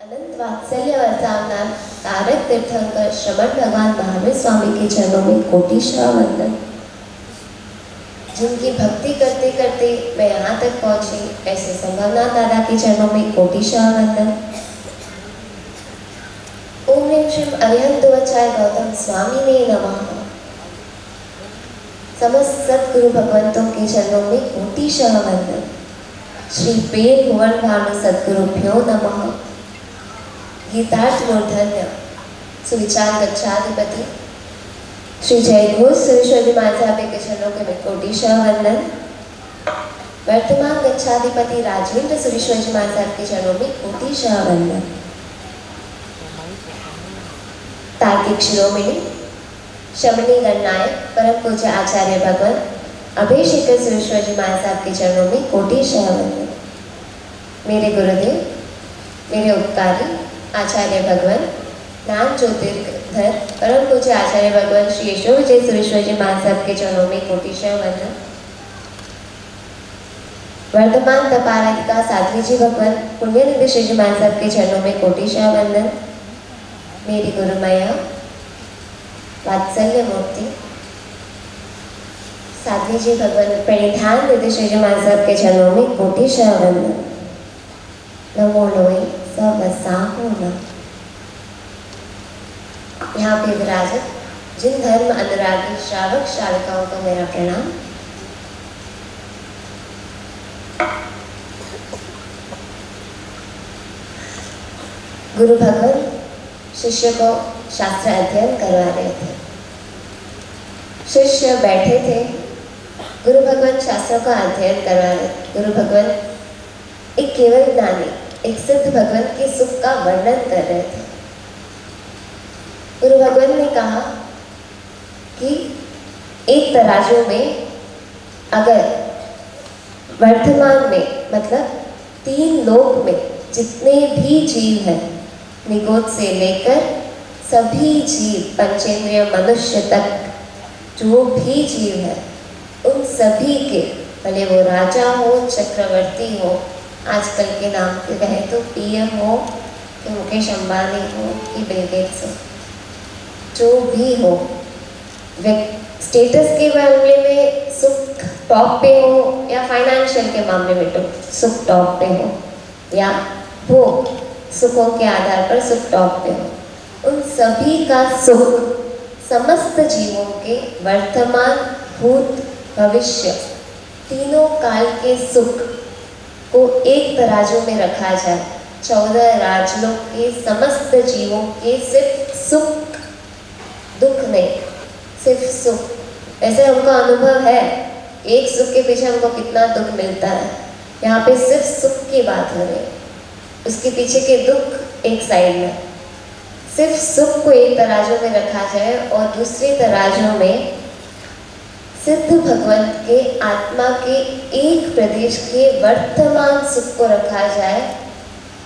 अनंत वात्सल्य वर्तावनार तारक तीर्थंकर श्रवण भगवान महावीर स्वामी के चरणों में कोटिशः वंदन। जिनकी भक्ति करते करते मैं यहाँ तक पहुँची, ऐसे संभवनाथ दादा के चरणों में कोटिशः वंदन। ओम ह्रीं श्रीं अरिहंतवच्चाय गौतम स्वामी ने नमः। समस्त सद्गुरु भगवंतों के चरणों में कोटिशः वंदन। श्री प्रेम भुवन भानु सद्गुरुभ्यो नमः। गीतार्थ मूर्धन्य सुविचार गच्छाधिपति श्री जय घोष सुरेश्वरी महाराज के चरणों के मैं कोटिशः वंदन। वर्तमान गच्छाधिपति राजेंद्र सुरेश्वरी महाराज के चरणों में कोटिशः वंदन। तार्किक शिरोमणि शमनी गणनायक परम पूज्य आचार्य भगवान अभिषेक सुरेश्वरी महाराज के चरणों में कोटिशः वंदन। मेरे गुरुदेव, मेरे उपकारी आचार्य भगवान नाम ज्योतिर्धर परम पूज्य आचार्य भगवान श्री यशो विजय सुरेश्वर जी महाराज के चरणों में कोटिशः वंदन। वर्तमान तपाराधिका साध्वी जी भगवान पुण्य निधि श्री जी महाराज के चरणों में कोटिशः वंदन। मेरी गुरु मैया वात्सल्य मूर्ति साध्वी जी भगवान परिधान निधि श्री जी महाराज के चरणों में कोटिशः वंदन। नमो लोई सब साहूना। यहाँ पे विराजत जिन धर्म अनुरागी श्रावक श्राविकाओं को मेरा प्रणाम। गुरु भगवान शिष्य को शास्त्र अध्ययन करवा रहे थे। शिष्य बैठे थे, गुरु भगवान शास्त्रों का अध्ययन करवा रहे थे। गुरु भगवान एक केवल ज्ञानी, एक सिद्ध भगवान के सुख का वर्णन कर रहे थे। गुरु भगवान ने कहा कि एक तराजू में अगर वर्तमान में मतलब 3 लोक में जितने भी जीव हैं, निगोद से लेकर सभी जीव पंचेंद्रिय मनुष्य तक जो भी जीव है, उन सभी के, भले वो राजा हो, चक्रवर्ती हो, आजकल के नाम पे कहे तो पीएम हो कि मुकेश अंबानी हो कि बिल गेट्स हो, जो भी हो, स्टेटस के मामले में सुख टॉप पे हो या फाइनेंशियल के मामले में तो सुख टॉप पे हो या वो सुखों के आधार पर सुख टॉप पे हो, उन सभी का सुख समस्त जीवों के वर्तमान, भूत, भविष्य तीनों काल के सुख को एक तराजू में रखा जाए। 14 राजलोक के समस्त जीवों के सिर्फ सुख, दुख नहीं, सिर्फ सुख। ऐसे हमको अनुभव है, एक सुख के पीछे हमको कितना दुख मिलता है। यहाँ पे सिर्फ सुख की बात हो रही है, उसके पीछे के दुख एक साइड में। सिर्फ सुख को एक तराजू में रखा जाए और दूसरे तराजू में सिद्ध भगवंत के आत्मा के एक प्रदेश के वर्तमान सुख को रखा जाए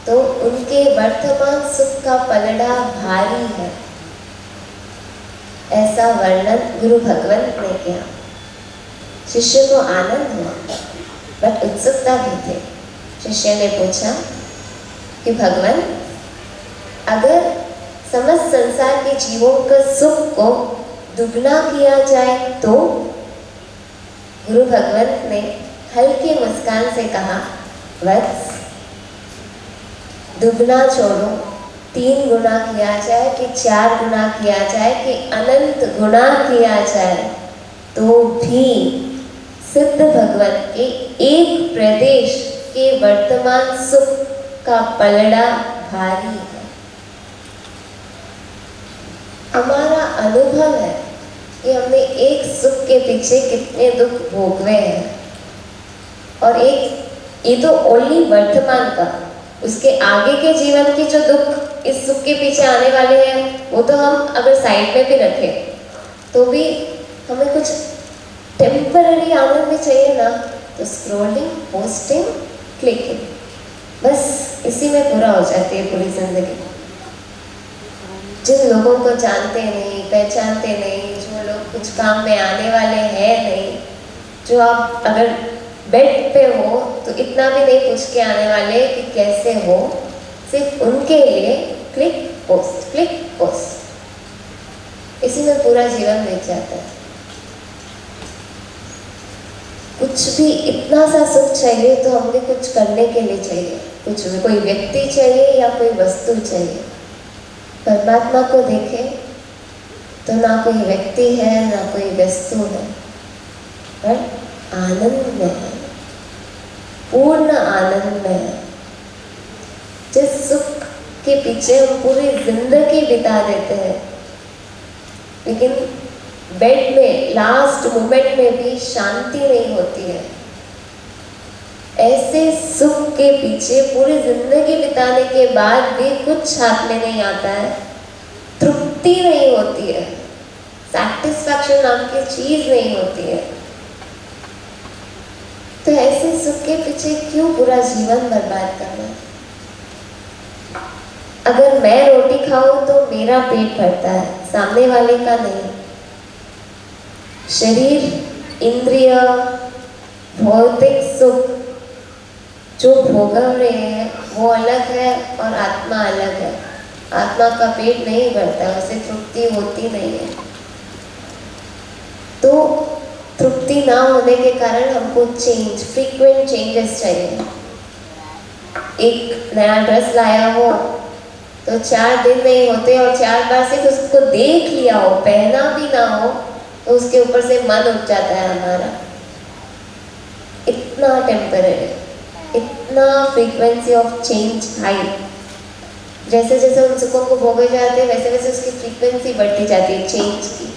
तो उनके वर्तमान सुख का पलड़ा भारी है, ऐसा वर्णन गुरु भगवंत ने किया। शिष्य को आनंद हुआ बट उत्सुकता भी थी। शिष्य ने पूछा कि भगवान, अगर समस्त संसार के जीवों का सुख को दुगना किया जाए तो? गुरु भगवंत ने हल्की मुस्कान से कहा, वत्स, दुगना छोड़ो, 3 गुना किया जाए कि 4 गुना किया जाए कि अनंत गुना किया जाए तो भी सिद्ध भगवान के एक प्रदेश के वर्तमान सुख का पलड़ा भारी है। हमारा अनुभव है कि हमने एक सुख के पीछे कितने दुख भोगवे हैं, और एक ये तो ओनली वर्तमान का, उसके आगे के जीवन की जो दुख इस सुख के पीछे आने वाले हैं वो तो हम अगर साइड में भी रखें तो भी हमें कुछ टेम्पररी आनंद भी चाहिए ना। तो स्क्रॉलिंग, पोस्टिंग, क्लिकिंग, बस इसी में पूरा हो जाती है पूरी जिंदगी। जिन लोगों को जानते नहीं, पहचानते नहीं, जो लोग कुछ काम में आने वाले हैं नहीं, जो आप अगर बेड पे हो तो इतना भी नहीं पूछ के आने वाले कि कैसे हो, सिर्फ उनके लिए क्लिक पोस्ट, इसी में पूरा जीवन बीत जाता है। कुछ भी इतना सा सुख चाहिए तो हमें कुछ करने के लिए चाहिए, कुछ भी, कोई व्यक्ति चाहिए या कोई वस्तु चाहिए। परमात्मा को देखें तो ना कोई व्यक्ति है ना कोई वस्तु है, पर आनंद में है, पूर्ण आनंद में है। जिस सुख के पीछे हम पूरी जिंदगी बिता देते हैं, लेकिन बेड में लास्ट मोमेंट में भी शांति नहीं होती है। ऐसे सुख के पीछे पूरी जिंदगी बिताने के बाद भी कुछ हाथ में नहीं आता है, तृप्ति नहीं होती है, सैटिस्फैक्शन नाम की चीज नहीं होती है। तो ऐसे सुख के पीछे क्यों पूरा जीवन बर्बाद करना? अगर मैं रोटी खाऊं तो मेरा पेट भरता है, सामने वाले का नहीं। शरीर, इंद्रिय, भौतिक सुख जो भोगव रहे हैं वो अलग है और आत्मा अलग है। आत्मा का पेट नहीं भरता, उसे तृप्ति होती नहीं है। तो तृप्ति ना होने के कारण हमको फ्रीक्वेंट चेंजेस चाहिए। एक नया ड्रेस लाया हो तो 4 दिन नहीं होते और 4 बार सिर्फ उसको देख लिया हो, पहना भी ना हो, तो उसके ऊपर से मन उठ जाता है हमारा। इतना टेम्पररी, इतना फ्रीक्वेंसी ऑफ चेंज हाई। जैसे जैसे उन सुखों को भोगे जाते हैं वैसे वैसे उसकी फ्रीक्वेंसी बढ़ती जाती है चेंज की।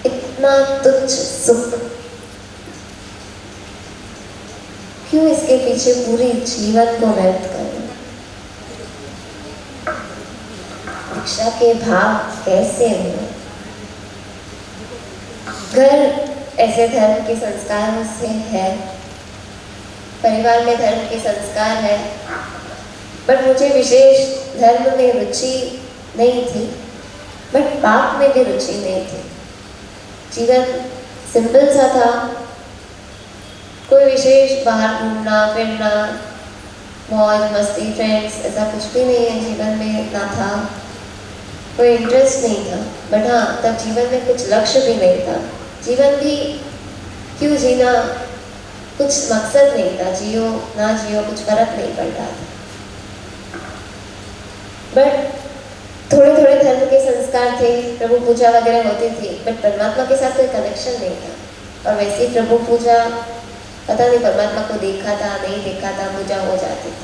इतना तुच्छ सुख, क्यों इसके पीछे पूरी जीवन को व्यर्थ करना? दीक्षा के भाव कैसे हुए? घर ऐसे धर्म के संस्कारों से है, परिवार में धर्म के संस्कार है, बट मुझे विशेष धर्म में रुचि नहीं थी, बट पाप में भी रुचि नहीं थी। जीवन सिंपल सा था, कोई विशेष बाहर घूमना फिरना, मौज मस्ती, फ्रेंड्स, ऐसा कुछ भी नहीं है जीवन में, ना था कोई इंटरेस्ट नहीं था। बट हाँ, तब जीवन में कुछ लक्ष्य भी नहीं था। जीवन भी क्यों जीना, कुछ मकसद नहीं था, जियो ना जियो कुछ फर्क नहीं पड़ता था। बट थोड़े थोड़े धर्म के संस्कार थे, प्रभु पूजा वगैरह होती थी, बट परमात्मा के साथ कोई कनेक्शन नहीं था। और वैसे ही प्रभु पूजा, पता नहीं परमात्मा को देखा था नहीं देखा था, पूजा हो जाती थी।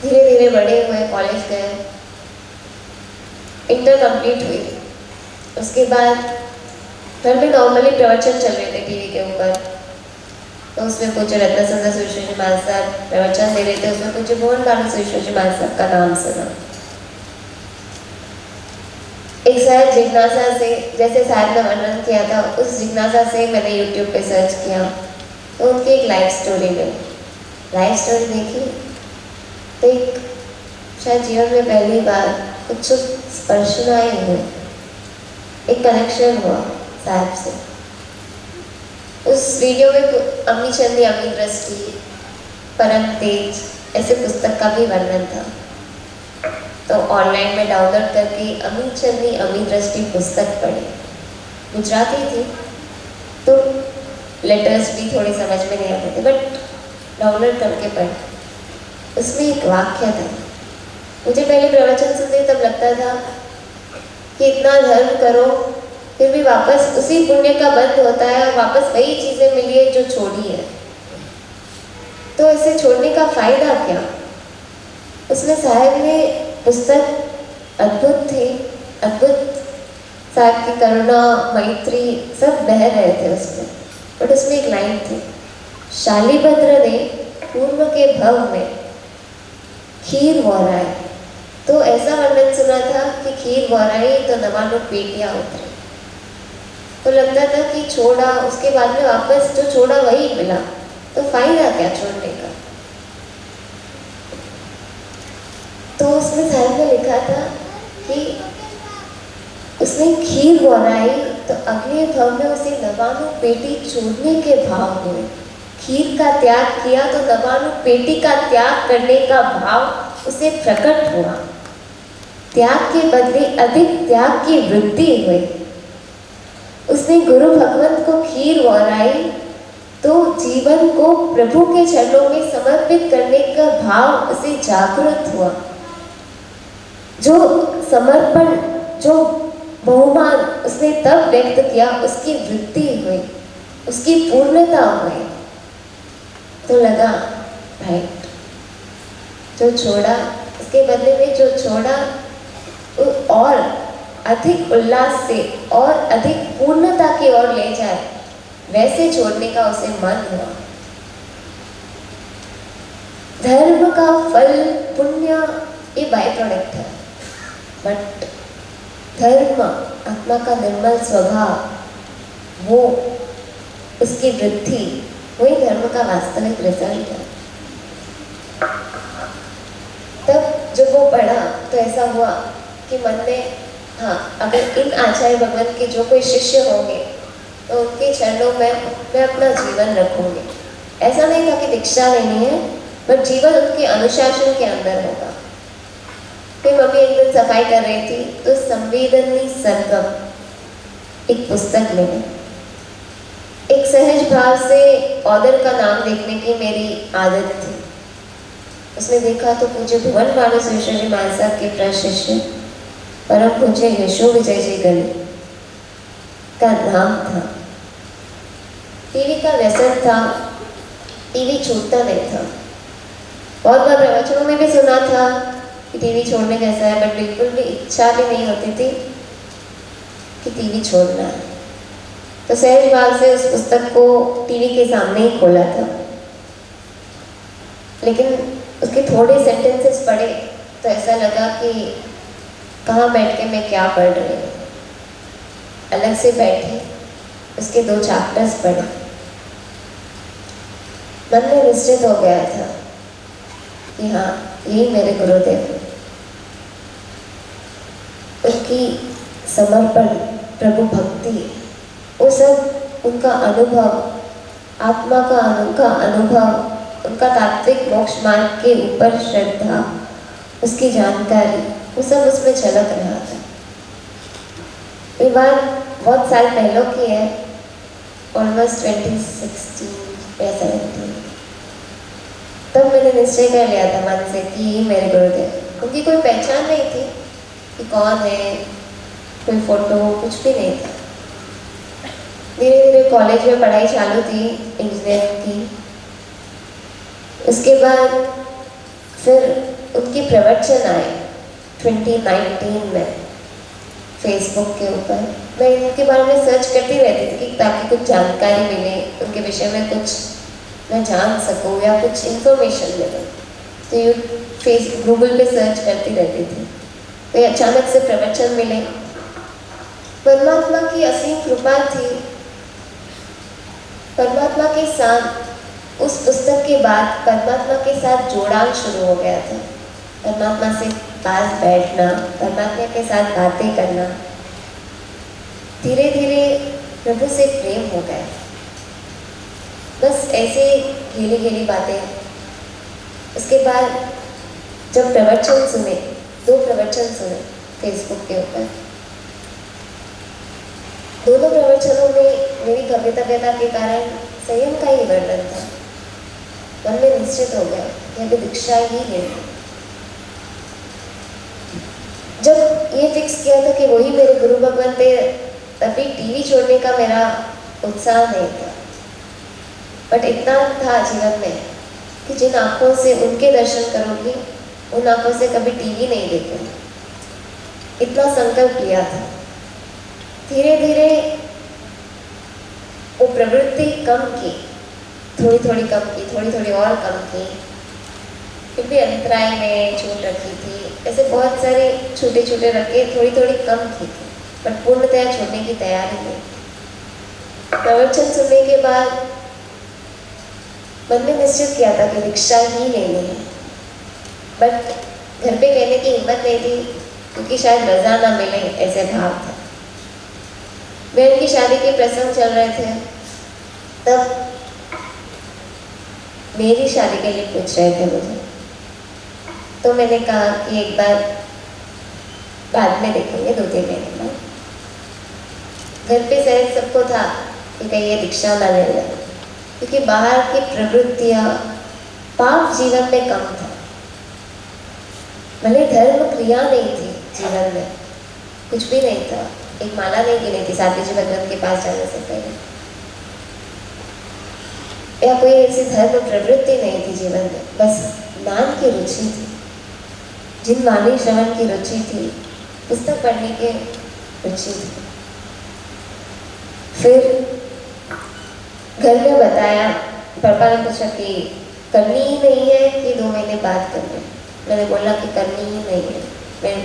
धीरे धीरे बड़े हुए, कॉलेज गए, इंटर कंप्लीट हुई। उसके बाद घर में नॉर्मली प्रवचन चल रहे थे टीवी के ऊपर, तो उसमें पूज्य रत्न सुंदर सुरेश्वर जी महाराज साहब प्रवचन दे रहे थे। उसमें पूज्य मोहन बाबू सुरेश्वर जी महाराज साहब का नाम सुना। एक शायद जिज्ञासा से, जैसे साहब ने वर्णन किया था, उस जिज्ञासा से मैंने यूट्यूब पे सर्च किया, तो उनकी एक लाइफ स्टोरी देखी, तो एक शायद जीवन में पहली बार कुछ स्पर्शनाएं हुए, एक कनेक्शन हुआ साहब से। उस वीडियो में अम्मी चंदी, अम्मी दृष्टि, परम तेज ऐसे पुस्तक का भी वर्णन था। तो ऑनलाइन में डाउनलोड करके अम्मी चंदी, अम्मी दृष्टि पुस्तक पढ़ी। गुजराती थी तो लेटर्स भी थोड़ी समझ में नहीं आते थे, बट डाउनलोड करके पढ़ी। उसमें एक वाक्य था, मुझे पहले प्रवचन सुनते तब लगता था कि इतना धर्म करो फिर भी वापस उसी पुण्य का बंध होता है और वापस वही चीजें मिली है जो छोड़ी है, तो इसे छोड़ने का फायदा क्या? उसमें साहब ने पुस्तक अद्भुत थी, अद्भुत, साहब की करुणा, मैत्री सब बह रहे थे उसमें। बट उसमें एक लाइन थी, शालीभद्र ने पूर्व के भव में खीर वोराई। तो ऐसा वर्णन सुना था कि खीर वोराई तो 99 पेटियां उतरी। तो लगता था कि छोड़ा, उसके बाद में वापस जो छोड़ा वही मिला, तो फायदा क्या छोड़ने का? तो उसमें साहब ने लिखा था कि उसने खीर वोराई तो अगले भव में उसे 99 पेटी छोड़ने के भाव हुए। खीर का त्याग किया तो 99 पेटी का त्याग करने का भाव उसे प्रकट हुआ। त्याग के बदले अधिक त्याग की वृद्धि हुई। उसने गुरु भगवंत को खीर वराई तो जीवन को प्रभु के चरणों में समर्पित करने का भाव उसे जागृत हुआ। जो समर्पण, जो बहुमान उसने तब व्यक्त किया, उसकी वृद्धि हुई, उसकी पूर्णता हुई। तो लगा राइट, जो छोड़ा उसके बदले में जो छोड़ा और अधिक उल्लास से और अधिक पूर्णता की ओर ले जाए, वैसे छोड़ने का उसे मन हुआ। धर्म का फल पुण्य ये बाय प्रोडक्ट है, बट धर्म, आत्मा का निर्मल स्वभाव, वो उसकी वृद्धि, वही धर्म का वास्तविक रिजल्ट है। तब जब वो पढ़ा तो ऐसा हुआ कि मन में, हाँ, अगर इन आचार्य भगवान के जो कोई शिष्य होंगे तो उनके चरणों में मैं अपना जीवन रखूंगी। ऐसा नहीं था कि दीक्षा लेनी है, बट जीवन उनके अनुशासन के अंदर होगा। फिर मम्मी एक दिन सफाई कर रही थी तो संवेदनी सरगम एक पुस्तक ले गई। एक सहज भाव से ऑर्डर का नाम देखने की मेरी आदत थी। उसने देखा तो पूज्य भुवन मानसेश्वर जी महाराज साहब के प्रशिष्य परम पूज्य यशो विजय जी गणी का नाम था। टीवी का व्यसन था, टीवी छूटता नहीं था। बहुत बार प्रवचनों में भी सुना था कि टीवी छोड़ने कैसा है, बट बिल्कुल भी इच्छा भी नहीं होती थी कि टीवी छोड़ना है। तो सहज भाव से उस पुस्तक को टीवी के सामने ही खोला था, लेकिन उसके थोड़े सेंटेंसेस पढ़े तो ऐसा लगा कि कहाँ बैठ के मैं क्या पढ़ रही हूँ। अलग से बैठे उसके 2 चैप्टर्स पढ़े। मन में निश्चित हो गया था कि हाँ, यही मेरे गुरुदेव। उनकी समर्पण, प्रभु भक्ति, वो सब उनका अनुभव, आत्मा का उनका अनुभव, उनका तात्विक मोक्ष मार्ग के ऊपर श्रद्धा, उसकी जानकारी, वो सब उसमें झलक रहा था। ये बात बहुत साल पहले की है, ऑलमोस्ट 2016 या 17। तब मैंने निश्चय कर लिया था मन से कि ये मेरे गुरुदेव। उनकी कोई पहचान नहीं थी कि कौन है, कोई फोटो, कुछ भी नहीं था। धीरे धीरे कॉलेज में पढ़ाई चालू थी इंजीनियरिंग की। उसके बाद फिर उनके प्रवचन आए 2019 में फेसबुक के ऊपर। मैं इनके बारे में सर्च करती रहती थी कि ताकि कुछ जानकारी मिले, उनके विषय में कुछ मैं जान सकूं या कुछ इन्फॉर्मेशन मिले। तो ये गूगल पे सर्च करती रहती थी। तो अचानक से प्रवचन मिले। परमात्मा की असीम कृपा थी। परमात्मा के साथ उस पुस्तक के बाद परमात्मा के साथ जोड़ान शुरू हो गया था। परमात्मा से पास बैठना, परमात्मा के साथ बातें करना, धीरे धीरे प्रभु से प्रेम हो गया। बस ऐसे घेली घेली बातें। उसके बाद जब प्रवचन सुने, 2 प्रवचन सुने फेसबुक के ऊपर। दोनों प्रवचनों में मेरी कविता के कारण संयम का ही वर्णन था। मन में निश्चित हो गया कि अभी दीक्षा ही लेनी। जब ये फिक्स किया था कि वही मेरे गुरु भगवान थे, तभी टीवी छोड़ने का मेरा उत्साह नहीं था। बट इतना था जीवन में कि जिन आंखों से उनके दर्शन करूंगी, उन आंखों से कभी टीवी नहीं देखूंगी। इतना संकल्प लिया था। धीरे धीरे वो प्रवृत्ति कम की, थोड़ी थोड़ी कम की, थोड़ी थोड़ी और कम की। फिर भी अंतराय में छूट रखी थी। ऐसे बहुत सारे छोटे छोटे रखे, थोड़ी थोड़ी कम की थी, बट पूर्णतया छोड़ने की तैयारी नहीं। प्रवचन सुनने के बाद मन में निश्चित किया था कि दीक्षा ही लेनी है। बट घर पे कहने की हिम्मत नहीं थी, क्योंकि शायद रजा ना मिले, ऐसे भाव था। बहन की शादी के प्रसंग चल रहे थे, तब मेरी शादी के लिए पूछ रहे थे मुझे। तो मैंने कहा कि एक बार बाद में देखेंगे, 2-3 महीने में। घर पे शायद सबको था कि कहीं ये दीक्षा ना ले ले, क्योंकि बाहर की प्रवृत्तियाँ पाप जीवन में कम था। भले धर्म क्रिया नहीं थी जीवन में, कुछ भी नहीं था, एक माला नहीं गिनी थी साध्वी जी भगवान के पास जाने से पहले, या कोई ऐसी धर्म प्रवृत्ति नहीं थी जीवन में, बस ज्ञान की रुचि थी, जिन वाणी श्रवण की रुचि थी, पुस्तक पढ़ने की रुचि थी। फिर घर में बताया, पापा ने पूछा कि करनी ही नहीं है कि 2 महीने बाद करनी। मैंने बोला कि करनी ही नहीं है। मैं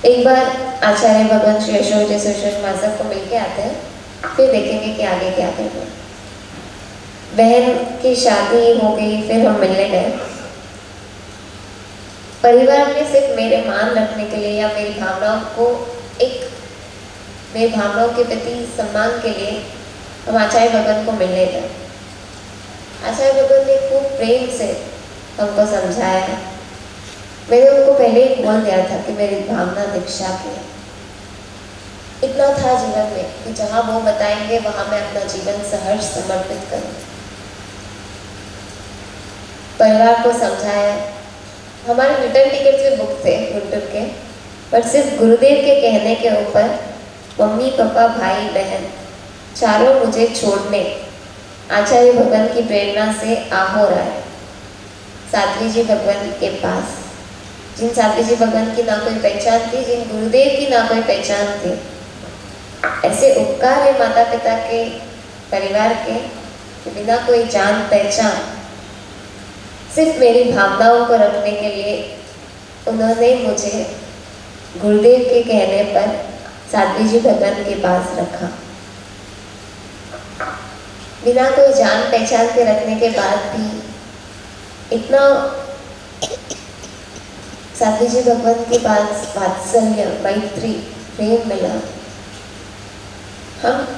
एक बार आचार्य भगवान श्री अशोक जैसे मासक को मिलके आते हैं, फिर देखेंगे कि आगे क्या करना है। बहन की शादी हो गई, फिर हम मिलने गए। परिवार में सिर्फ मेरे मान रखने के लिए या मेरी भावनाओं के प्रति सम्मान के लिए हम आचार्य भगवान को मिलने गए। आचार्य भगवान ने खूब प्रेम से हमको समझाया। मैंने उनको पहले ही बोल दिया था कि मेरी भावना दीक्षा की है। इतना था जीवन में कि जहाँ वो बताएंगे वहाँ मैं अपना जीवन सहर्ष समर्पित करूँ। परिवार को समझाया। हमारे रिटर्न टिकट भी बुक थे गुंटूर के, पर सिर्फ गुरुदेव के कहने के ऊपर मम्मी पापा भाई बहन चारों मुझे छोड़ने आचार्य भगवान की प्रेरणा से आहोर आए साध्वी जी भगवान के पास, जिन साध्वी जी भगवान की ना कोई पहचान थी, जिन गुरुदेव की ना कोई पहचान थी। ऐसे उपकार है माता पिता के, परिवार के, कि बिना कोई जान पहचान सिर्फ मेरी भावनाओं को रखने के लिए उन्होंने मुझे गुरुदेव के कहने पर साध्वी जी भगवान के पास रखा। बिना कोई जान पहचान के रखने के बाद भी इतना साध्वी जी भगवान के पास वात्सल्य, मैत्री, प्रेम मिला।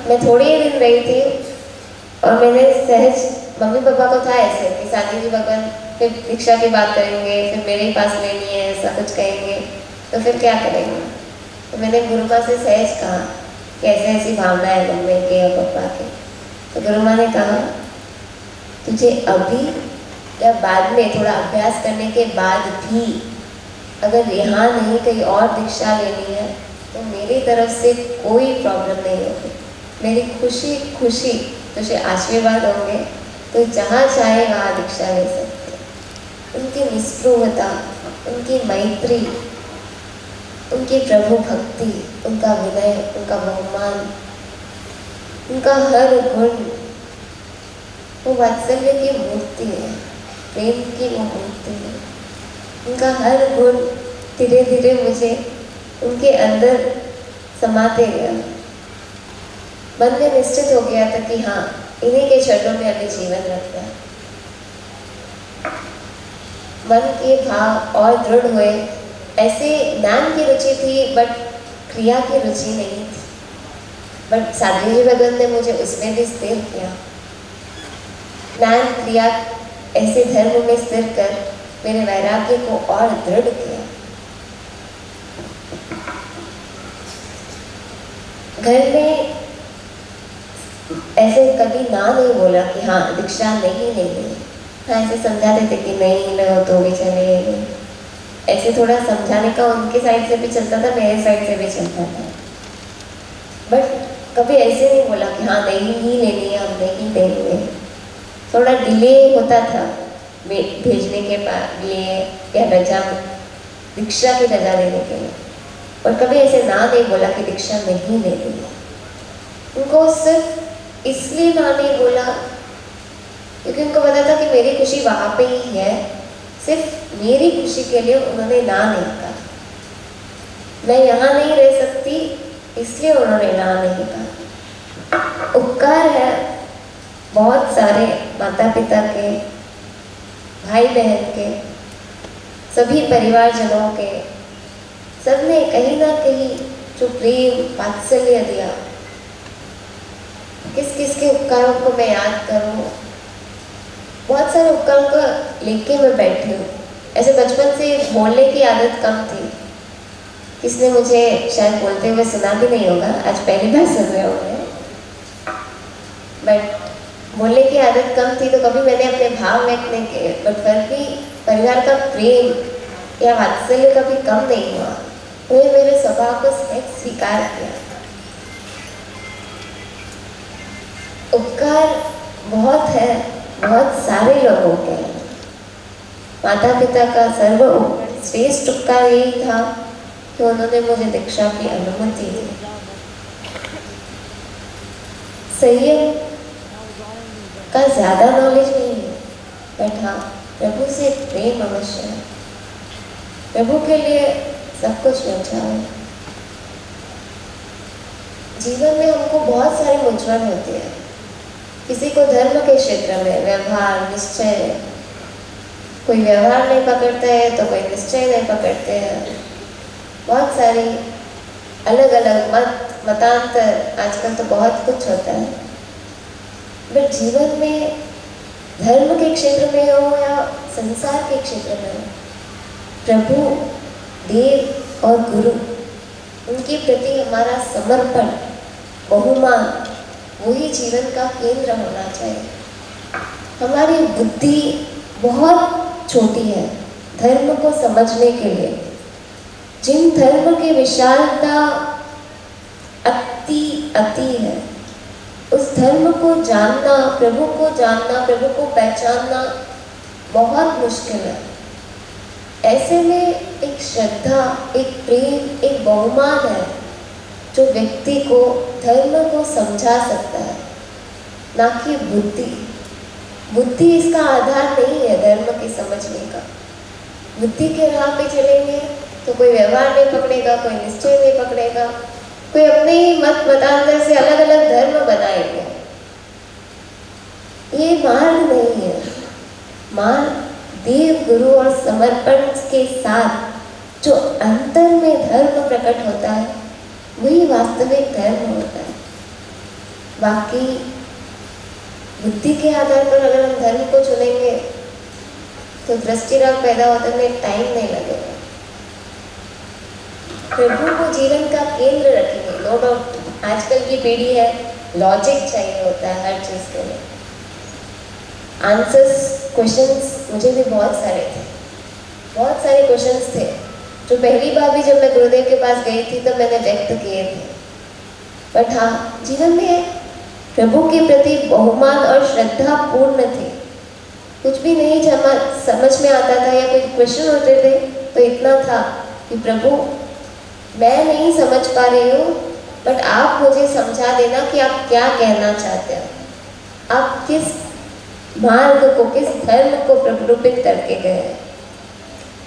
मैं थोड़े ही दिन रही थी और मैंने सहज, मम्मी पापा को था ऐसे कि साध्वी जी भगवान फिर दीक्षा की बात करेंगे, फिर मेरे ही पास लेनी है, ऐसा कुछ कहेंगे, तो फिर क्या करेंगे। तो मैंने गुरु माँ से सहज कहा कि ऐसे ऐसी भावना है मम्मी के और पापा के। तो गुरु माँ ने कहा, तुझे अभी या बाद में थोड़ा अभ्यास करने के बाद भी अगर यहाँ नहीं कहीं और दीक्षा लेनी है तो मेरी तरफ से कोई प्रॉब्लम नहीं होगी। मेरी खुशी खुशी तुझे आशीर्वाद होंगे, तो जहाँ चाहे वहाँ दीक्षा ले सकते। उनकी निस्पृहता, उनकी मैत्री, उनकी प्रभु भक्ति, उनका विनय, उनका बहुमान, उनका हर गुण, वो वात्सल्य की मूर्ति है, प्रेम की वो मूर्ति है। उनका हर गुण धीरे धीरे मुझे उनके अंदर समाते गया। मन में निश्चित हो गया था कि हाँ, इन्हीं के चरणों में अभी जीवन रखना है। मन के भाव और दृढ़ हुए। ऐसे ज्ञान की रुचि थी बट क्रिया की रुचि नहीं थी, बट साध्वी जी भगवान ने मुझे उसमें भी स्थिर किया। ज्ञान क्रिया ऐसे धर्म में स्थिर कर मेरे वैराग्य को और दृढ़ किया। घर में ऐसे कभी ना नहीं बोला कि हाँ दीक्षा नहीं लेनी। हाँ, ऐसे समझाते थे कि नहीं लो तो भी चलेगी। ऐसे थोड़ा समझाने का उनके साइड से भी चलता था, मेरे साइड से भी चलता था, बट कभी ऐसे नहीं बोला कि हाँ नहीं ही लेनी है, हम नहीं देंगे। थोड़ा डिले होता था भेजने के लिए या रजा, दीक्षा की रजा देने के लिए, और कभी ऐसे ना नहीं बोला कि दीक्षा नहीं लेनी है। उनको सिर्फ इसलिए ना नहीं बोला क्योंकि उनको पता था कि मेरी खुशी वहाँ पे ही है। सिर्फ मेरी खुशी के लिए उन्होंने ना नहीं कहा। मैं यहाँ नहीं रह सकती इसलिए उन्होंने ना नहीं कहा। उपकार है बहुत सारे माता पिता के, भाई बहन के, सभी परिवारजनों के। सबने कहीं ना कहीं जो प्रेम वात्सल्य दिया। किस किस के उपकारों को मैं याद करूं। बहुत सारे उपकारों को लेके मैं बैठी हूँ ऐसे बचपन से बोलने की आदत कम थी। किसने मुझे शायद बोलते हुए सुना भी नहीं होगा, आज पहली बार सुन रहे होंगे। बट बोलने की आदत कम थी तो कभी मैंने अपने भाव व्यक्त नहीं किए, बट फिर भी परिवार का प्रेम या वात्सल्य कभी कम नहीं हुआ। उन्हें मेरे स्वभाव को सहज स्वीकार किया। उपकार बहुत है, बहुत सारे लोगों के हैं। माता पिता का सर्वश्रेष्ठ उपकार यही था कि उन्होंने मुझे दीक्षा की अनुमति दी। संयम का ज्यादा नॉलेज नहीं है, बट हाँ प्रभु से प्रेम अवश्य है। प्रभु के लिए सब कुछ मिल जाए। जीवन में हमको बहुत सारी मूंझवण होती है। किसी को धर्म के क्षेत्र में व्यवहार निश्चय, कोई व्यवहार नहीं पकड़ता है तो कोई निश्चय नहीं पकड़ते हैं। बहुत सारी अलग अलग मतांतर, आजकल तो बहुत कुछ होता है। बट जीवन में धर्म के क्षेत्र में हो या संसार के क्षेत्र में हो, प्रभु, देव और गुरु, उनके प्रति हमारा समर्पण, बहुमान, वही जीवन का केंद्र होना चाहिए। हमारी बुद्धि बहुत छोटी है धर्म को समझने के लिए। जिन धर्म की विशालता अति है, उस धर्म को जानना, प्रभु को जानना, प्रभु को पहचानना बहुत मुश्किल है। ऐसे में एक श्रद्धा, एक प्रेम, एक बहुमान है जो व्यक्ति को धर्म को समझा सकता है, ना कि बुद्धि। बुद्धि इसका आधार नहीं है धर्म के समझने का। बुद्धि के राह पे चलेंगे तो कोई व्यवहार नहीं पकड़ेगा, कोई निश्चय नहीं पकड़ेगा, कोई अपने ही मतांतर से अलग अलग धर्म बनाएंगे। ये मार्ग नहीं है। मार्ग देव, गुरु और समर्पण के साथ जो अंतर में धर्म प्रकट होता है, वही वास्तविक धर्म होता है। बाकी बुद्धि के आधार पर अगर हम धर्म को चुनेंगे तो दृष्टिराग पैदा होने में टाइम नहीं लगेगा। प्रभु को जीवन का केंद्र रखेंगे। नो डाउट आजकल की पीढ़ी है, लॉजिक चाहिए होता है हर चीज़ के लिए। आंसर्स, क्वेश्चंस मुझे भी बहुत सारे थे, बहुत सारे क्वेश्चंस थे जो पहली बार भी जब मैं गुरुदेव के पास गई थी तो मैंने व्यक्त किए थे। बट हाँ, जीवन में प्रभु के प्रति बहुमान और श्रद्धा पूर्ण थी। कुछ भी नहीं समझ में आता था या कोई क्वेश्चन होते थे तो इतना था कि प्रभु, मैं नहीं समझ पा रही हूँ, बट आप मुझे समझा देना कि आप क्या कहना चाहते हो। आप किस मार्ग को, किस धर्म को प्ररूपित करके गए हैं,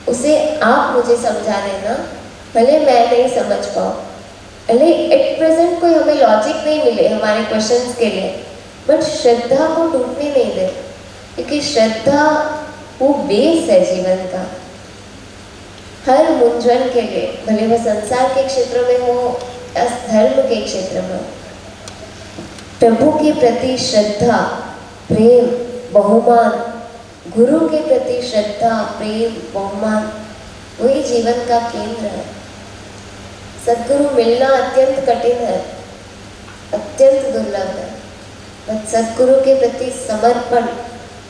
उसे आप मुझे समझा देना। भले मैं नहीं समझ पाऊँ, भले एट प्रेजेंट कोई हमें लॉजिक नहीं मिले हमारे क्वेश्चंस के लिए, बट श्रद्धा को टूटने नहीं दे, क्योंकि श्रद्धा वो बेस है जीवन का। हर मूंझवण के लिए, भले वह संसार के क्षेत्र में हो या धर्म के क्षेत्र में, प्रभु के प्रति श्रद्धा, प्रेम, बहुमान, गुरु के प्रति श्रद्धा, प्रेम, बहुमान, वही जीवन का केंद्र है। सद्गुरु मिलना अत्यंत कठिन है, अत्यंत दुर्लभ है, बट सद्गुरु के प्रति समर्पण,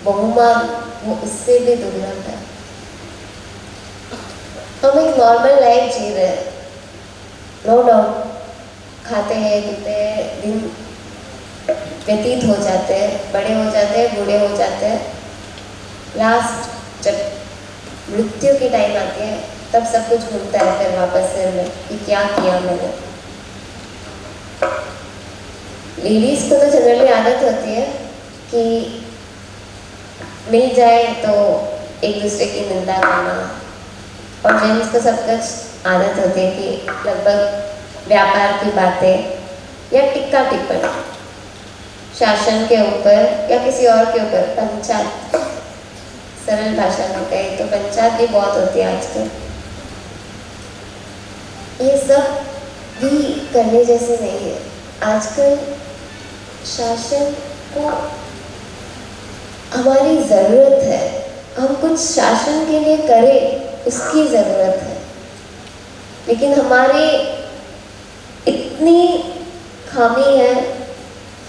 बहुमान, वो उससे भी दुर्लभ है। हम एक नॉर्मल लाइफ जी रहे हैं, नो डाउट, खाते हैं, पीते हैं, दिन व्यतीत हो जाते हैं, बड़े हो जाते हैं, बूढ़े हो जाते हैं। लास्ट जब मृत्यु की टाइम आती है तब सब कुछ घूमता है फिर वापस सिर में कि क्या किया मैंने। लेडीज को तो जनरली आदत होती है कि मिल जाए तो एक दूसरे की निंदा करना, और जेंट्स को सब कुछ आदत होती है कि लगभग व्यापार की बातें या टिक्का टिप्पणी शासन के ऊपर या किसी और के ऊपर, पंचायत, सरल भाषा में कहे तो पंचायत भी बहुत होती है आजकल। ये सब भी करने जैसे नहीं है। आजकल शासन को हमारी ज़रूरत है, हम कुछ शासन के लिए करें, उसकी ज़रूरत है। लेकिन हमारे इतनी खामी है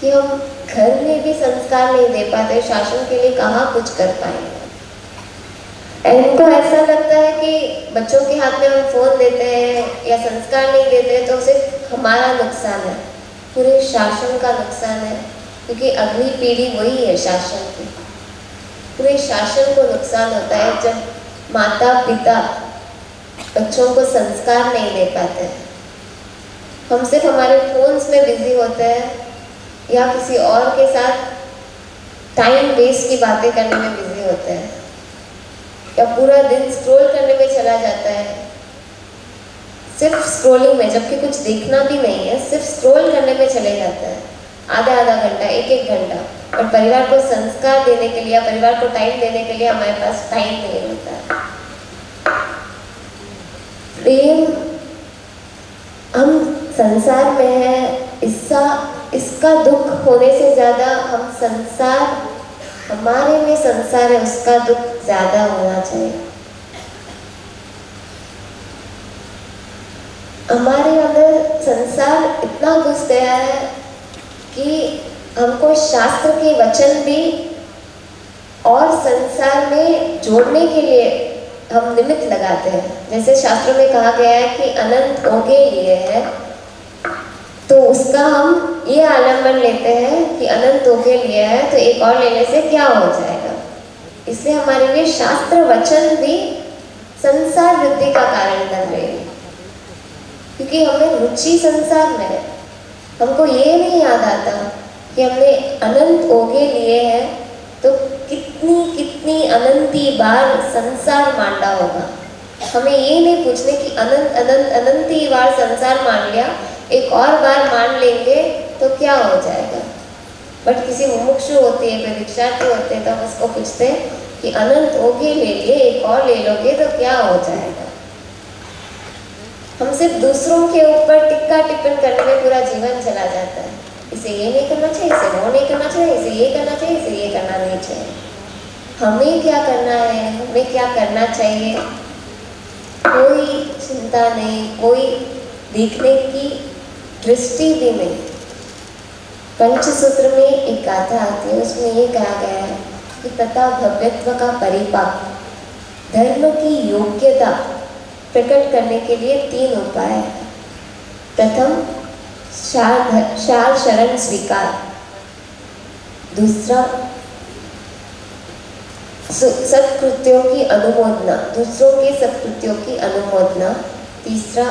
कि हम घर में भी संस्कार नहीं दे पाते, शासन के लिए कहाँ कुछ कर पाएंगे। इनको ऐसा लगता है कि बच्चों के हाथ में हम फ़ोन देते हैं या संस्कार नहीं देते हैं तो सिर्फ हमारा नुकसान है, पूरे शासन का नुकसान है, क्योंकि अगली पीढ़ी वही है शासन की। पूरे शासन को नुकसान होता है जब माता पिता बच्चों को संस्कार नहीं दे पाते। हम सिर्फ हमारे फोन्स में बिजी होते हैं या किसी और के साथ टाइम वेस्ट की बातें करने में बिजी होते हैं, या पूरा दिन स्क्रॉल करने में चला जाता है, सिर्फ स्क्रॉलिंग में, जबकि कुछ देखना भी नहीं है, सिर्फ स्क्रॉल करने में चले जाता है आधा आधा घंटा, एक घंटा। और परिवार को संस्कार देने के लिए, परिवार को टाइम देने के लिए हमारे पास टाइम नहीं होता है। प्रेम हम संसार में है, इसका दुख होने से ज़्यादा हम संसार, हमारे में संसार है, उसका दुख ज़्यादा होना चाहिए। हमारे अंदर संसार इतना घुस गया है कि हमको शास्त्र के वचन भी और संसार में जोड़ने के लिए हम निमित्त लगाते हैं। जैसे शास्त्रों में कहा गया है कि अनंत ओगे लिए है, तो उसका हम ये आलम्बन लेते हैं कि अनंत ओगे लिया है तो एक और लेने से क्या हो जाएगा। इसलिए हमारे लिए शास्त्र वचन भी संसार वृद्धि का कारण बन रहे हैं, क्योंकि हमें रुचि संसार में है। हमको ये नहीं याद आता कि हमने अनंत ओगे लिए हैं तो कितनी कितनी अनंती बार संसार मांडा होगा। हमें ये नहीं पूछने कि अनंत अनंत अनंती बार संसार मान लिया, एक और बार मान लेंगे तो क्या हो जाएगा। बट किसी मुमुक्षु होती है, कोई दीक्षार्थी होते हैं, तो हम उसको पूछते हैं कि अनंत ओगे ले लिए, एक और ले लोगे तो क्या हो जाएगा। हम सिर्फ दूसरों के ऊपर टिक्का टिप्पण करने में पूरा जीवन चला जाता है। इसे ये नहीं करना चाहिए, इसे वो नहीं करना चाहिए, इसे ये करना चाहिए, इसे ये करना नहीं चाहिए। हमें क्या करना है, हमें क्या करना चाहिए, कोई चिंता नहीं, कोई देखने की दृष्टि भी नहीं। पंचसूत्र में एक गाथा आती है, उसमें ये कहा गया है कि तथा भव्यत्व का परिपाक, धर्म की योग्यता प्रकट करने के लिए 3 उपाय हैं। प्रथम शार शरण स्वीकार, दूसरा सत्कृत्यों की अनुमोदना, दूसरों के सत्कृत्यों की अनुमोदना, तीसरा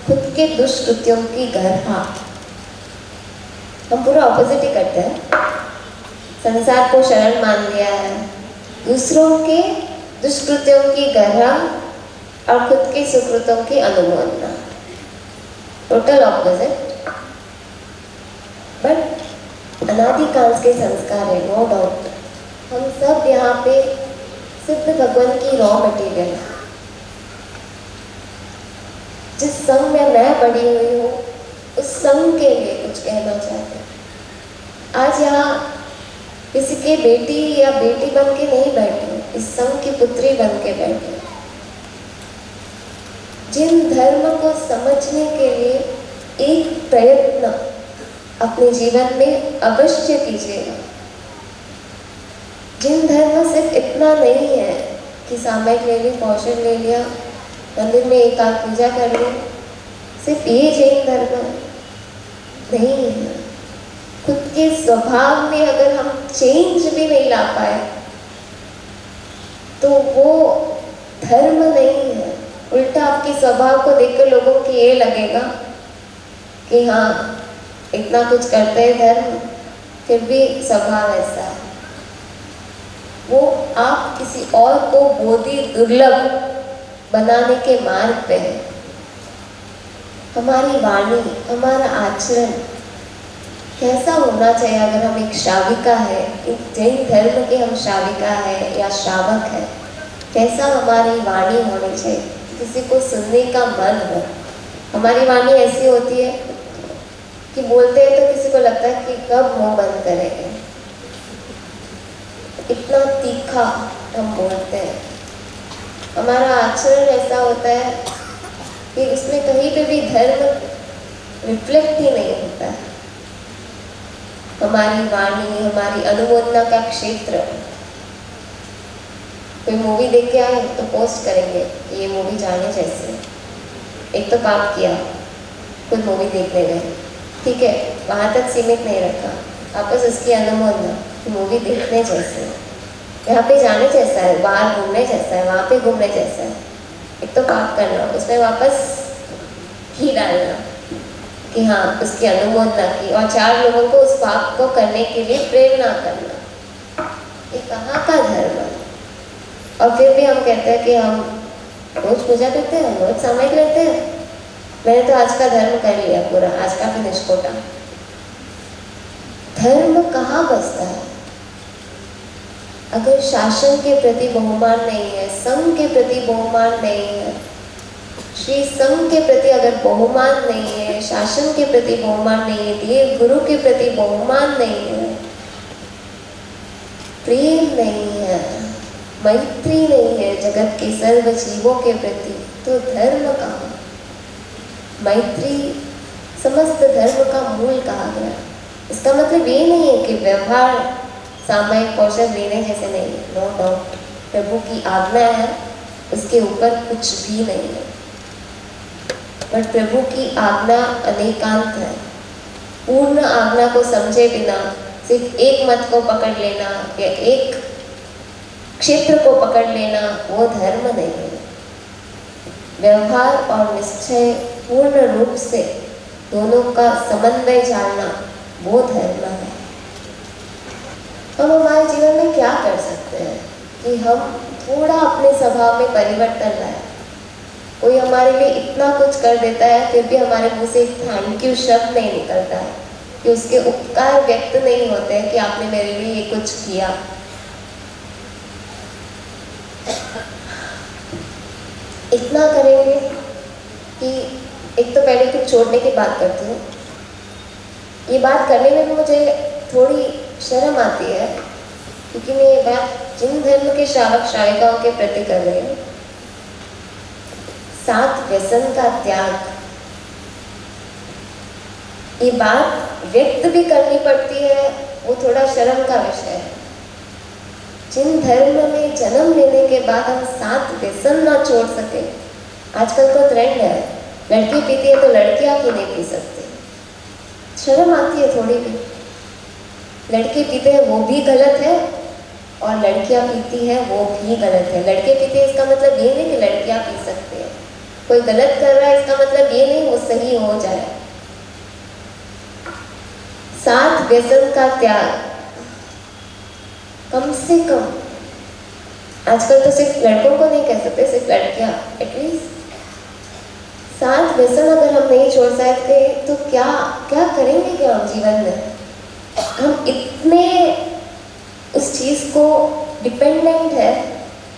खुद के दुष्कृत्यों की गर्हा। हम पूरा ऑपोजिट ही करते हैं। संसार को शरण मान लिया है, दूसरों के दुष्कृत्यों की गर्हा और खुद के सुकृतों की अनुमोदना, टोटल ऑपोजिट। बट अनादिकाल के संस्कार है, नो डाउट। हम सब यहाँ पे सिद्ध भगवान की रॉ मटेरियल है। जिस संघ में मैं बड़ी हुई हूँ, उस संघ के लिए कुछ कहना चाहते हैं। आज यहाँ किसी के बेटी या बेटी बन के नहीं बैठे, इस संघ की पुत्री बन के बैठे। जिन धर्म को समझने के लिए एक प्रयत्न अपने जीवन में अवश्य कीजिएगा। जिन धर्म सिर्फ इतना नहीं है कि सामयिक ले ली, कौशल ले लिया, मंदिर में एकांत पूजा कर ली, सिर्फ ये जैन धर्म नहीं है। खुद के स्वभाव में अगर हम चेंज भी नहीं ला पाए तो वो धर्म नहीं है। उल्टा आपके स्वभाव को देखकर लोगों को ये लगेगा कि हाँ इतना कुछ करते हैं धर्म, फिर भी स्वभाव ऐसा है। वो आप किसी और को बोधि दुर्लभ बनाने के मार्ग पे है। हमारी वाणी, हमारा आचरण कैसा होना चाहिए। अगर हम एक श्राविका है, एक जैन धर्म के हम श्राविका है या श्रावक है, कैसा हमारी वाणी होनी चाहिए, किसी को सुनने का मन हो। हमारी वाणी ऐसी होती है कि बोलते हैं तो किसी को लगता है कि कब मुंह बंद करेंगे। इतना तीखा हम बोलते हैं, हमारा आचरण ऐसा होता है कि उसमें कहीं पे भी धर्म रिफ्लेक्ट ही नहीं होता है। हमारी वाणी, हमारी अनुमोदना का क्षेत्र, कोई मूवी देख के आए तो पोस्ट करेंगे कि ये मूवी जाने जैसे है। एक तो पाप किया, कोई मूवी देखने गए, ठीक है, वहाँ तक सीमित नहीं रखा, वापस उसकी अनुमोदना कि मूवी देखने जैसे है, यहाँ पे जाने जैसा है, बाहर घूमने जैसा है, वहाँ पे घूमने जैसा है। एक तो पाप करना, उसमें वापस घी डालना कि हाँ उसकी अनुमोदना की, और 4 लोगों को उस पाप को करने के लिए प्रेरणा करना। ये कहाँ का धर्म है? और फिर भी हम कहते हैं कि हम रोज पूजा करते हैं, रोज सामयिक लेते हैं, मैंने तो आज का धर्म कर लिया पूरा, आज का भी निष्कोटा। धर्म कहाँ बसता है अगर शासन के प्रति बहुमान नहीं है, संघ के प्रति बहुमान नहीं है, श्री संघ के प्रति अगर बहुमान नहीं है, शासन के प्रति बहुमान नहीं है, देव गुरु के प्रति बहुमान नहीं है, प्रेम नहीं है, मैत्री नहीं है जगत के सर्व जीवों के प्रति, तो धर्म कहाँ? मैत्री समस्त धर्म का मूल कहा गया। इसका मतलब ये नहीं है कि व्यवहार सामयिक कौशल लेने जैसे नहीं है, नो डाउट, प्रभु की आज्ञा है, उसके ऊपर कुछ भी नहीं है, पर प्रभु की आज्ञा अनेकांत है। पूर्ण आज्ञा को समझे बिना सिर्फ एक मत को पकड़ लेना या एक क्षेत्र को पकड़ लेना वो धर्म नहीं है। व्यवहार और निश्चय पूर्ण रूप से दोनों का समन्वय जानना वो धर्म है। हम हमारे जीवन में क्या कर सकते हैं कि हम थोड़ा अपने स्वभाव में परिवर्तन लाए। कोई हमारे लिए इतना कुछ कर देता है, फिर भी हमारे मुंह से एक थैंक यू शब्द नहीं निकलता है, कि उसके उपकार व्यक्त नहीं होते हैं कि आपने मेरे लिए ये कुछ किया। इतना करेंगे कि एक तो पहले कुछ छोड़ने की बात करती हूँ। ये बात करने में भी मुझे थोड़ी शर्म आती है, क्योंकि मैं ये बात जिन धर्म के श्रावक श्राविकाओं के प्रति कर रही हूँ। 7 व्यसन का त्याग, ये बात व्यक्त भी करनी पड़ती है, वो थोड़ा शर्म का विषय है। जिन धर्म में जन्म लेने के बाद हम 7 व्यसन ना छोड़ सके। आजकल का ट्रेंड है, लड़की पीती है तो लड़कियां क्यों नहीं पी सकती? शर्म आती है थोड़ी भी। लड़के पीते हैं वो भी गलत है, और लड़कियां पीती है वो भी गलत है। लड़के पीते हैं इसका मतलब ये नहीं कि लड़कियां पी सकते हैं। कोई गलत कर रहा है इसका मतलब ये नहीं वो सही हो जाए। 7 व्यसन का त्याग कम से कम, आजकल तो सिर्फ लड़कों को नहीं कह सकते, सिर्फ लड़कियां, एटलीस्ट 7 व्यसन अगर हम नहीं छोड़ सकते तो क्या क्या करेंगे क्या हम जीवन में? हम इतने उस चीज को डिपेंडेंट है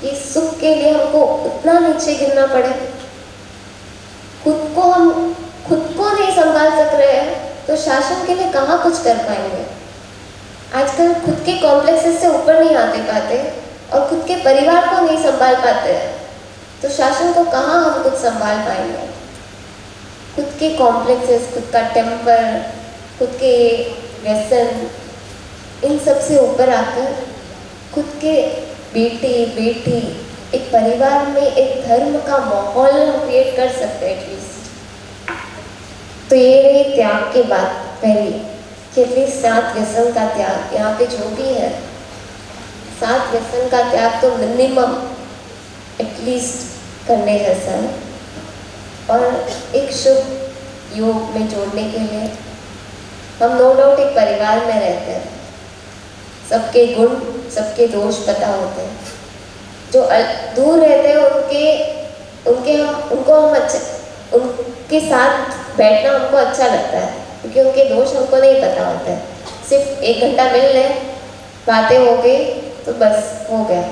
कि सुख के लिए हमको उतना नीचे गिरना पड़े। हम खुद को नहीं संभाल सक रहे हैं तो शासन के लिए कहाँ कुछ कर पाएंगे? आजकल खुद के कॉम्प्लेक्सेस से ऊपर नहीं आते पाते और खुद के परिवार को नहीं संभाल पाते हैं, तो शासन को कहाँ हम कुछ संभाल पाएंगे? खुद के कॉम्प्लेक्सेस, खुद का टेम्पर, खुद के व्यसन, इन सब से ऊपर आकर खुद के बेटी, एक परिवार में एक धर्म का माहौल हम क्रिएट कर सकते हैं एटलीस्ट। तो ये रही त्याग की बात पहली कि एटलीस्ट 7 व्यसन का त्याग। यहाँ पे जो भी है 7 व्यसन का त्याग तो मिनिमम एटलीस्ट करने जैसा है। और एक शुभ योग में जोड़ने के लिए हम नो डाउट एक परिवार में रहते हैं, सबके गुण सबके दोष पता होते हैं। जो दूर रहते हैं उनको हम उनके साथ बैठना हमको अच्छा लगता है, क्योंकि उनके दोष हमको नहीं पता होते हैं। सिर्फ 1 घंटा मिल ले, बातें हो गई तो बस हो गया।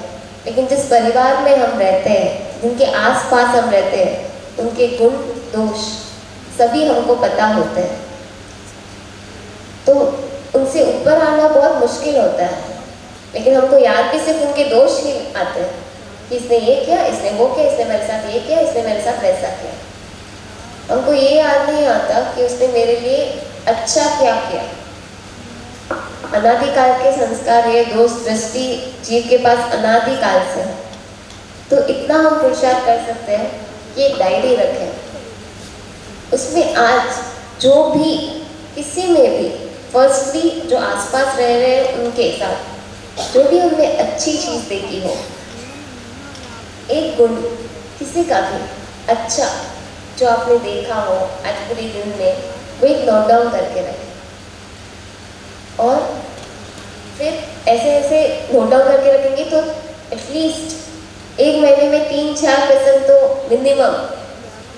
लेकिन जिस परिवार में हम रहते हैं, जिनके आसपास हम रहते हैं, उनके गुण दोष सभी हमको पता होते हैं, तो उनसे ऊपर आना बहुत मुश्किल होता है। लेकिन हमको याद भी सिर्फ उनके दोष ही आते हैं कि इसने ये किया, इसने वो किया, इसने मेरे साथ ये किया, इसने मेरे साथ वैसा किया। हमको ये याद नहीं आता कि उसने मेरे लिए अच्छा क्या किया। अनादिकाल के संस्कार, ये दोष दृष्टि जीव के पास अनादिकाल से है। तो इतना हम पुरुषार्थ कर सकते हैं कि एक डायरी रखें, उसमें आज जो भी किसी में भी फर्स्टली जो आसपास रह रहे हैं उनके साथ जो भी उनने अच्छी चीज़ देखी हो, एक गुण किसी का भी अच्छा जो आपने देखा हो आज पूरे दिन में, वो एक नोट डाउन करके रखें। और फिर ऐसे ऐसे नोट डाउन करके रखेंगे तो एटलीस्ट एक महीने में 3-4 प्रसंग तो मिनिमम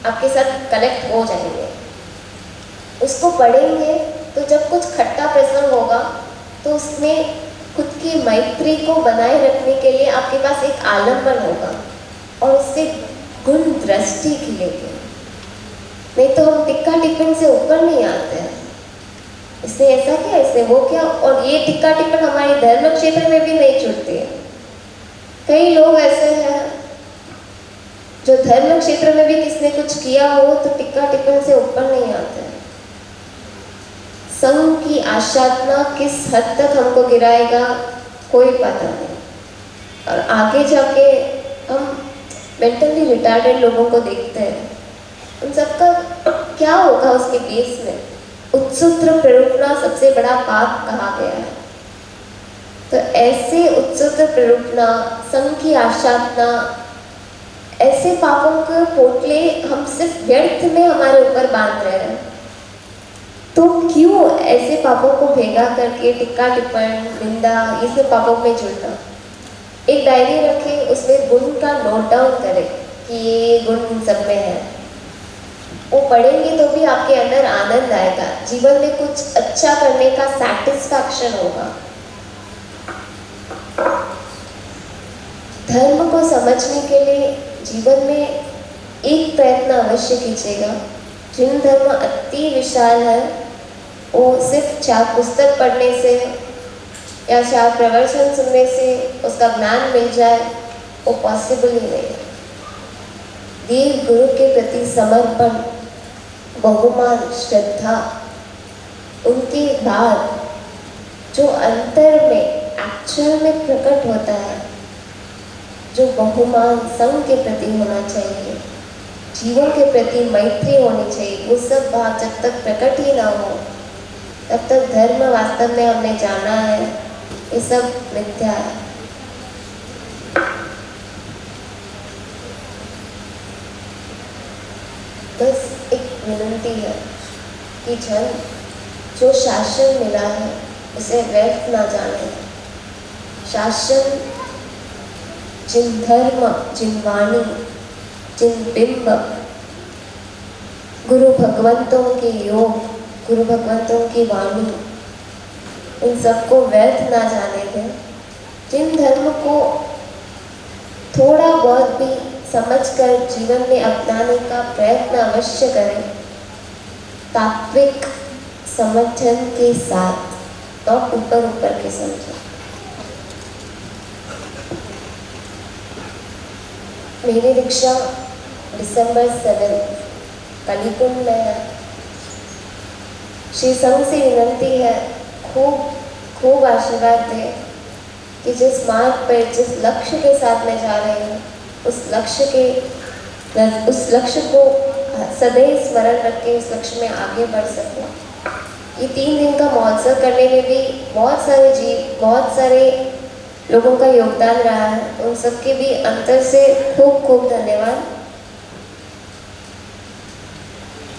आपके साथ कलेक्ट हो जाएंगे। उसको पढ़ेंगे तो जब कुछ खट्टा प्रसंग होगा तो उसमें खुद की मैत्री को बनाए रखने के लिए आपके पास एक आलम्बन होगा और उससे गुण दृष्टि खिलेगी। नहीं तो हम टिक्का टिप्पण से ऊपर नहीं आते हैं। इसने ऐसा किया, इसने वो किया, और ये टिक्का टिप्पण हमारे धर्म क्षेत्र में भी नहीं छूटती है। कई लोग ऐसे हैं जो धर्म क्षेत्र में भी किसने कुछ किया हो तो टिक्का टिप्पण से ऊपर नहीं आते हैं। संघ की आशातना किस हद तक हमको गिराएगा कोई पता नहीं। और आगे जाके हम मेंटली रिटार्डेड लोगों को देखते हैं, उन सबका क्या होगा उसके बेस में। उत्सूत्र प्ररूपना सबसे बड़ा पाप कहा गया है। तो ऐसे उत्सूत्र प्ररूपना, संघ की आशातना, ऐसे पापों के पोटले हम सिर्फ व्यर्थ में हमारे ऊपर बांध रहे हैं। तो क्यों ऐसे पापों को भेगा करके टिक्का टिप्पण, निंदा, ये सब पापों में जुड़ना। एक डायरी रखें, उसमें गुण का नोट डाउन करें कि ये गुण इन सब में है। वो पढ़ेंगे तो भी आपके अंदर आनंद आएगा, जीवन में कुछ अच्छा करने का सैटिस्फैक्शन होगा। धर्म को समझने के लिए जीवन में एक प्रयत्न अवश्य कीजिएगा। जिन धर्म अति विशाल है वो सिर्फ 4 पुस्तक पढ़ने से या 4 प्रवचन सुनने से उसका ज्ञान मिल जाए, वो पॉसिबल ही नहीं है। देव गुरु के प्रति समर्पण, बहुमान, श्रद्धा, उनके बाद जो अंतर में एक्चुअल में प्रकट होता है, जो बहुमान संघ के प्रति होना चाहिए, जीवन के प्रति मैत्री होनी चाहिए, वो सब भाव जब तक प्रकट ही ना हो तब तक धर्म वास्तव में हमने जाना है ये सब मिथ्या है। बस एक विनती है कि जन जो शासन मिला है उसे व्यर्थ ना जाने। शासन जिन धर्म, जिन वाणी, जिन बिंब, गुरु भगवंतों के योग, गुरु भगवंतों की वाणी, इन सबको व्यर्थ ना जाने दें। जिन धर्म को थोड़ा बहुत भी समझकर जीवन में अपनाने का प्रयत्न अवश्य करें, तात्विक समर्थन के साथ, और ऊपर ऊपर के समझें। मेरी दीक्षा दिसंबर 7 कलिकुंड में है। श्री संघ से विनती है खूब आशीर्वाद दे कि जिस मार्ग पर, जिस लक्ष्य के साथ मैं जा रही हूँ, उस लक्ष्य को सदैव स्मरण रख के उस लक्ष्य में आगे बढ़ सकूँ। ये 3 दिन का महोत्सव करने में भी बहुत सारे लोगों का योगदान रहा है। उन सबके भी अंतर से खूब धन्यवाद।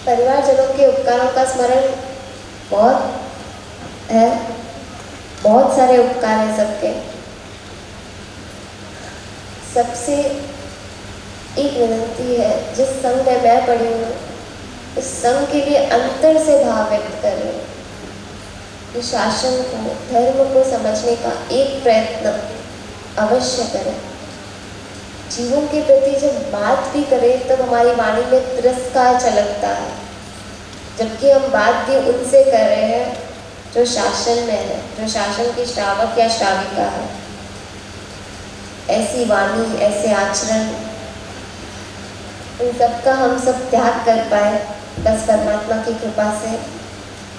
परिवारजनों के उपकारों का स्मरण बहुत है, बहुत सारे उपकार हैं सबके। सबसे एक विनती है, जिस संघ में मैं पढ़ी हूँ उस संघ के लिए अंतर से भाव व्यक्त कर रही हूँ। इस शासन को, धर्म को समझने का एक प्रयत्न अवश्य करें। जीवन के प्रति जब बात भी करें तब हमारी वाणी में तिरस्कार झलकता है, जबकि हम बात भी उनसे कर रहे हैं जो शासन में है, जो शासन की श्रावक या श्राविका है। ऐसी वाणी, ऐसे आचरण, इन सब का हम सब त्याग कर पाए बस परमात्मा की कृपा से,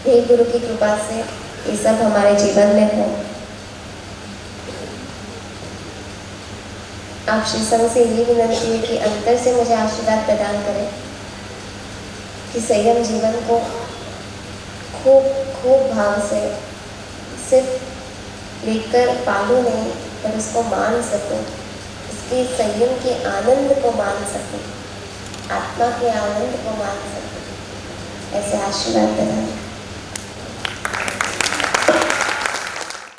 हे गुरु की कृपा से ये सब हमारे जीवन में हो। आप श्री संघ से ये विनती है कि अंतर से मुझे आशीर्वाद प्रदान करें कि संयम जीवन को खूब खूब भाव से सिर्फ लेकर पालू नहीं पर उसको मान सकूं, इसके संयम के आनंद को मान सकूं, आत्मा के आनंद को मान सकूं, ऐसे आशीर्वाद प्रदान।